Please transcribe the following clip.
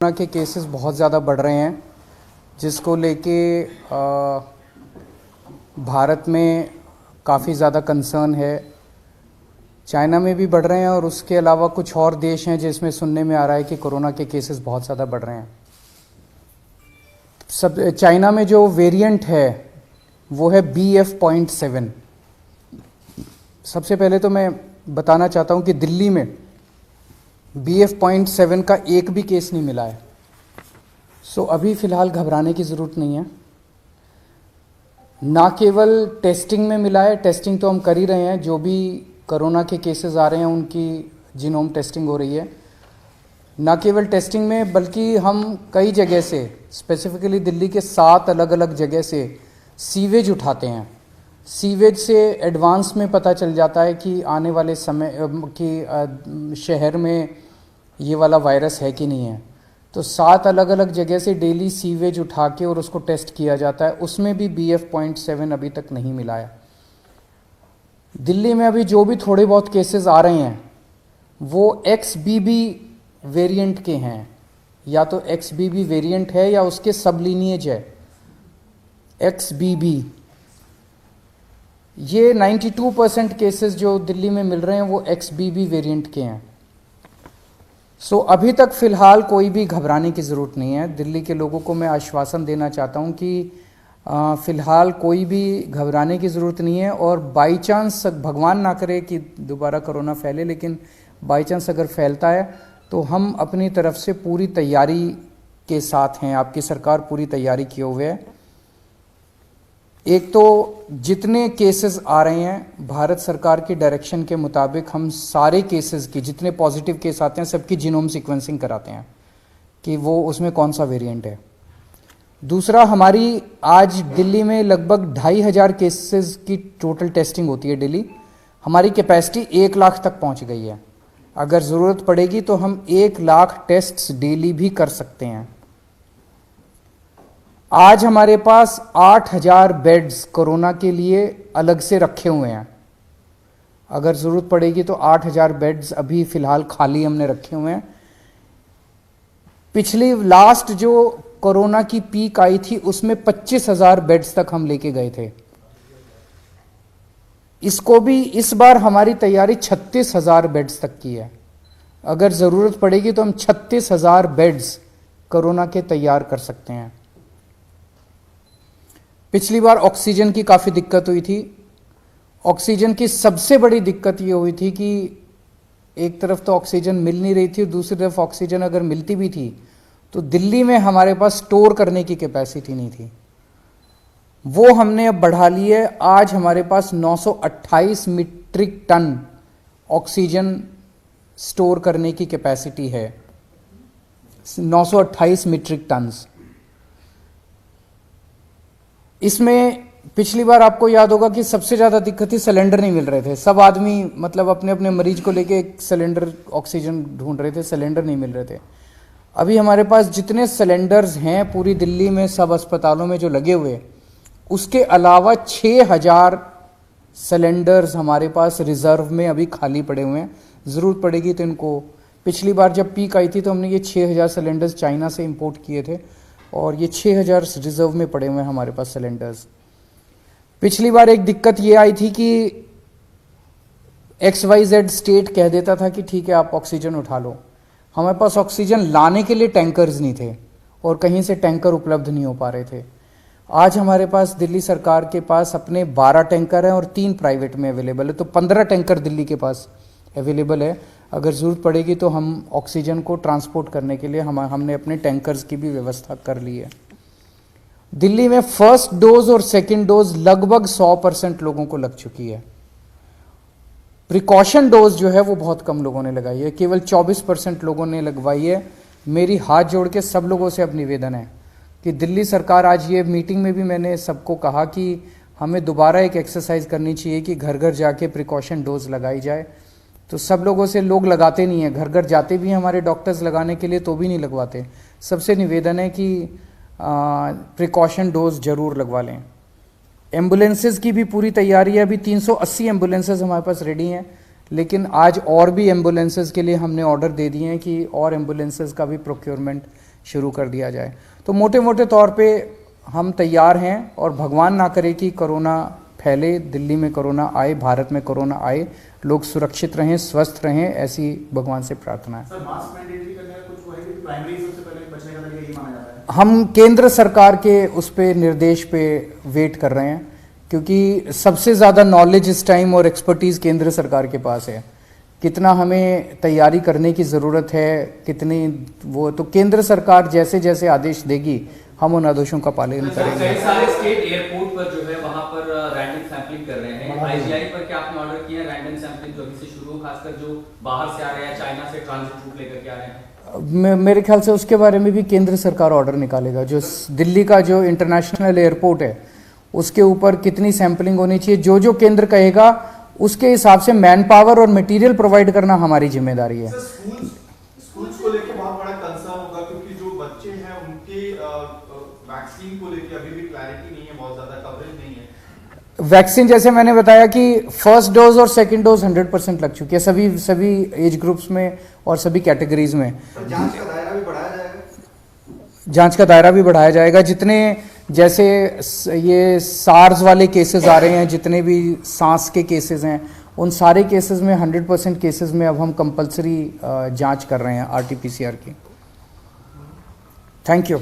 Corona के cases बहुत ज़्यादा बढ़ रहे हैं, जिसको लेके भारत में काफ़ी ज़्यादा कंसर्न है। चाइना में भी बढ़ रहे हैं और उसके अलावा कुछ और देश हैं जिसमें सुनने में आ रहा है कि कोरोना के केसेस बहुत ज़्यादा बढ़ रहे हैं। चाइना में जो वेरिएंट है वो है BF.7। सबसे पहले तो मैं बताना चाहता हूँ कि दिल्ली में BF.7 का एक भी केस नहीं मिला है। अभी फ़िलहाल घबराने की ज़रूरत नहीं है। ना केवल टेस्टिंग में मिला है, टेस्टिंग तो हम कर ही रहे हैं, जो भी कोरोना के केसेस आ रहे हैं उनकी जीनोम टेस्टिंग हो रही है। ना केवल टेस्टिंग में बल्कि हम कई जगह से, स्पेसिफिकली दिल्ली के 7 अलग अलग जगह से सीवेज उठाते हैं। सीवेज से एडवांस में पता चल जाता है कि आने वाले समय कि शहर में ये वाला वायरस है कि नहीं है। तो 7 अलग अलग जगह से डेली सीवेज उठा के और उसको टेस्ट किया जाता है। उसमें भी BF.7 अभी तक नहीं मिला है। दिल्ली में अभी जो भी थोड़े बहुत केसेस आ रहे हैं वो XBB वेरिएंट के हैं, या तो XBB वेरिएंट है या उसके सब लीनिएज है XBB। ये 92% केसेस जो दिल्ली में मिल रहे हैं वो XBB वेरिएंट के हैं। अभी तक फ़िलहाल कोई भी घबराने की ज़रूरत नहीं है। दिल्ली के लोगों को मैं आश्वासन देना चाहता हूं कि फ़िलहाल कोई भी घबराने की ज़रूरत नहीं है। और बाई चांस, भगवान ना करे कि दोबारा कोरोना फैले, लेकिन बाई चांस अगर फैलता है तो हम अपनी तरफ से पूरी तैयारी के साथ हैं। आपकी सरकार पूरी तैयारी किए हुए है। एक तो जितने केसेस आ रहे हैं, भारत सरकार की डायरेक्शन के मुताबिक हम सारे केसेस की, जितने पॉजिटिव केस आते हैं सबकी जीनोम सीक्वेंसिंग कराते हैं कि वो उसमें कौन सा वेरिएंट है। दूसरा, हमारी आज दिल्ली में लगभग 2500 केसेस की टोटल टेस्टिंग होती है डेली। हमारी कैपेसिटी 1 लाख तक पहुंच गई है। अगर ज़रूरत पड़ेगी तो हम 1 लाख टेस्ट्स डेली भी कर सकते हैं। आज हमारे पास 8000 बेड्स कोरोना के लिए अलग से रखे हुए हैं। अगर ज़रूरत पड़ेगी तो 8000 बेड्स अभी फ़िलहाल खाली हमने रखे हुए हैं। पिछली लास्ट जो कोरोना की पीक आई थी उसमें 25,000 बेड्स तक हम लेके गए थे। इसको भी इस बार हमारी तैयारी 36,000 बेड्स तक की है। अगर ज़रूरत पड़ेगी तो हम 36,000 बेड्स कोरोना के तैयार कर सकते हैं। पिछली बार ऑक्सीजन की काफ़ी दिक्कत हुई थी। ऑक्सीजन की सबसे बड़ी दिक्कत ये हुई थी कि एक तरफ तो ऑक्सीजन मिल नहीं रही थी, दूसरी तरफ ऑक्सीजन अगर मिलती भी थी तो दिल्ली में हमारे पास स्टोर करने की कैपेसिटी नहीं थी। वो हमने अब बढ़ा ली है। आज हमारे पास 928 मीट्रिक टन ऑक्सीजन स्टोर करने की कैपेसिटी है। 928 मीट्रिक टन्स। इसमें पिछली बार आपको याद होगा कि सबसे ज़्यादा दिक्कत थी, सिलेंडर नहीं मिल रहे थे। सब आदमी मतलब अपने अपने मरीज को लेके एक सिलेंडर ऑक्सीजन ढूंढ रहे थे, सिलेंडर नहीं मिल रहे थे। अभी हमारे पास जितने सिलेंडर्स हैं पूरी दिल्ली में सब अस्पतालों में जो लगे हुए, उसके अलावा 6000 सिलेंडर्स हमारे पास रिजर्व में अभी खाली पड़े हुए हैं। ज़रूरत पड़ेगी तो इनको, पिछली बार जब पीक आई थी तो हमने ये 6000 सिलेंडर्स चाइना से इंपोर्ट किए थे और ये 6000 रिजर्व में पड़े हुए हैं हमारे पास सिलेंडर्स। पिछली बार एक दिक्कत ये आई थी कि XYZ स्टेट कह देता था कि ठीक है आप ऑक्सीजन उठा लो। हमारे पास ऑक्सीजन लाने के लिए टैंकर्स नहीं थे और कहीं से टैंकर उपलब्ध नहीं हो पा रहे थे। आज हमारे पास दिल्ली सरकार के पास अपने 12 टैंकर हैं और 3 प्राइवेट में अवेलेबल है, तो 15 टैंकर दिल्ली के पास अवेलेबल है। अगर ज़रूरत पड़ेगी तो हम ऑक्सीजन को ट्रांसपोर्ट करने के लिए हमने अपने टैंकर्स की भी व्यवस्था कर ली है। दिल्ली में फर्स्ट डोज और सेकंड डोज लगभग 100% लोगों को लग चुकी है। प्रिकॉशन डोज जो है वो बहुत कम लोगों ने लगाई है, केवल 24% लोगों ने लगवाई है। मेरी हाथ जोड़ के सब लोगों से अब निवेदन है कि दिल्ली सरकार, आज ये मीटिंग में भी मैंने सबको कहा कि हमें दोबारा एक एक्सरसाइज करनी चाहिए कि घर घर जाके प्रिकॉशन डोज लगाई जाए। तो सब लोगों से, लोग लगाते नहीं हैं, घर घर जाते भी हैं हमारे डॉक्टर्स लगाने के लिए तो भी नहीं लगवाते। सबसे निवेदन है कि प्रिकॉशन डोज जरूर लगवा लें। एम्बुलेंसेज की भी पूरी तैयारी है। अभी 380 एम्बुलेंसेज हमारे पास रेडी हैं, लेकिन आज और भी एम्बुलेंसेज के लिए हमने ऑर्डर दे दिए हैं कि और एम्बुलेंसेज का भी प्रोक्योरमेंट शुरू कर दिया जाए। तो मोटे मोटे तौर पे हम तैयार हैं और भगवान ना करे कि कोरोना फैले, दिल्ली में कोरोना आए, भारत में कोरोना आए, लोग सुरक्षित रहें, स्वस्थ रहें, ऐसी भगवान से प्रार्थना है। सर मास्क मैंडेटरी करने का कुछ वो है कि प्राइमरी सबसे पहले बचने का तरीका यही माना जाता है? हम केंद्र सरकार के उस पे निर्देश पे वेट कर रहे हैं, क्योंकि सबसे ज़्यादा नॉलेज इस टाइम और एक्सपर्टीज़ केंद्र सरकार के पास है। कितना हमें तैयारी करने की ज़रूरत है, कितनी वो, तो केंद्र सरकार जैसे जैसे आदेश देगी हम उन आदेशों का पालन करेंगे। कई सारे स्टेट एयरपोर्ट पर जो है वहां पर रैंडम सैंपलिंग कर रहे हैं। आईजीआई पर क्या आपने ऑर्डर किया है रैंडम सैंपलिंग जो अभी से शुरू हो, खासकर जो बाहर से आ रहे हैं, चाइना से ट्रांजिट रूट लेकर के आ रहे हैं? मेरे ख्याल से उसके बारे में भी केंद्र सरकार ऑर्डर निकालेगा। जो दिल्ली का जो इंटरनेशनल एयरपोर्ट है उसके ऊपर कितनी सैंपलिंग होनी चाहिए, जो जो केंद्र कहेगा उसके हिसाब से मैन पावर और मटेरियल प्रोवाइड करना हमारी जिम्मेदारी है। स्कूल्स को लेकर बहुत बड़ा कंसर्न होगा, क्योंकि जो बच्चे हैं उनके वैक्सीन को लेकर अभी भी क्लैरिटी नहीं है, बहुत ज्यादा कवरेज नहीं है। वैक्सीन जैसे मैंने बताया कि फर्स्ट डोज और सेकंड डोज 100% लग चुकी है सभी एज ग्रुप्स में और सभी कैटेगरीज में। जांच का दायरा भी बढ़ाया जाएगा? जांच का दायरा भी बढ़ाया जाएगा। जितने जैसे ये सार्स वाले केसेस आ रहे हैं, जितने भी सांस के केसेस हैं, उन सारे केसेस में 100% केसेस में अब हम कंपलसरी जांच कर रहे हैं RT-PCR की। Thank you.